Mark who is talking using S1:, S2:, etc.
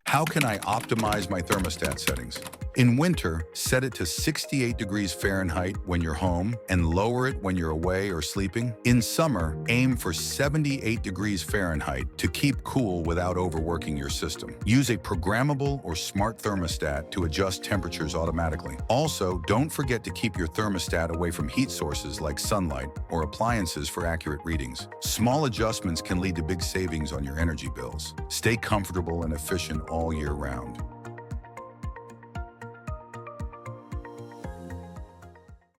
S1: How can I optimize my thermostat settings? In winter, set it to 68 degrees Fahrenheit when you're home and lower it when you're away or sleeping. In summer, aim for 78 degrees Fahrenheit to keep cool without overworking your system. Use a programmable or smart thermostat to adjust temperatures automatically. Also, don't forget to keep your thermostat away from heat sources like sunlight or appliances for accurate readings. Small adjustments can lead to big savings on your energy bills. Stay comfortable and efficient all year round.